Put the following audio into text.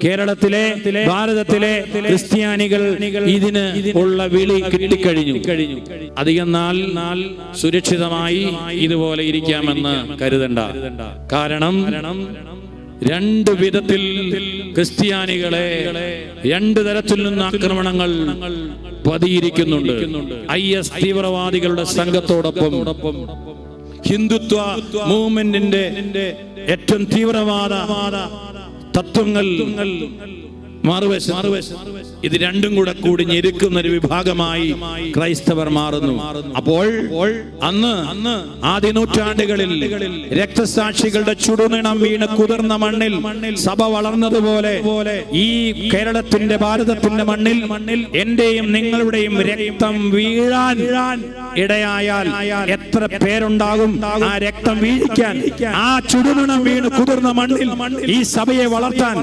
കേരളത്തിലെ ഭാരതത്തിലെ ക്രിസ്ത്യാനികൾ ഇതിന് ഉള്ള വിളി കിട്ടിക്കഴിഞ്ഞു. അധികം നാൾ സുരക്ഷിതമായി ഇതുപോലെ ഇരിക്കാമെന്ന് കരുതണ്ട. കാരണം രണ്ട് വിധത്തിൽ ക്രിസ്ത്യാനികളെ രണ്ട് തരത്തിൽ നിന്ന് ആക്രമണങ്ങൾ പതിയിരിക്കുന്നുണ്ട്. IS തീവ്രവാദികളുടെ സംഘത്തോടൊപ്പം ഹിന്ദുത്വ മൂവ്മെന്റിന്റെ ഏറ്റവും തീവ്രവാദ തത്വങ്ങൾ മറുവശം ഇത് രണ്ടും കൂടി ഞെരുക്കുന്ന ഒരു വിഭാഗമായി ക്രൈസ്തവർ മാറുന്നു. അപ്പോൾ അന്ന് ആദ്യ നൂറ്റാണ്ടുകളിൽ രക്തസാക്ഷികളുടെ ചുടുനിണം വീണ് കുതിർന്ന മണ്ണിൽ സഭ വളർന്നതുപോലെ ഈ കേരളത്തിന്റെ ഭാരതത്തിന്റെ മണ്ണിൽ എന്റെയും നിങ്ങളുടെയും രക്തം വീഴാൻ ഇടയായാൽ എത്ര പേരുണ്ടാകും ആ രക്തം വീഴിക്കാൻ? ആ ചുടുനിണം വീണ് കുതിർന്ന മണ്ണിൽ ഈ സഭയെ വളർത്താൻ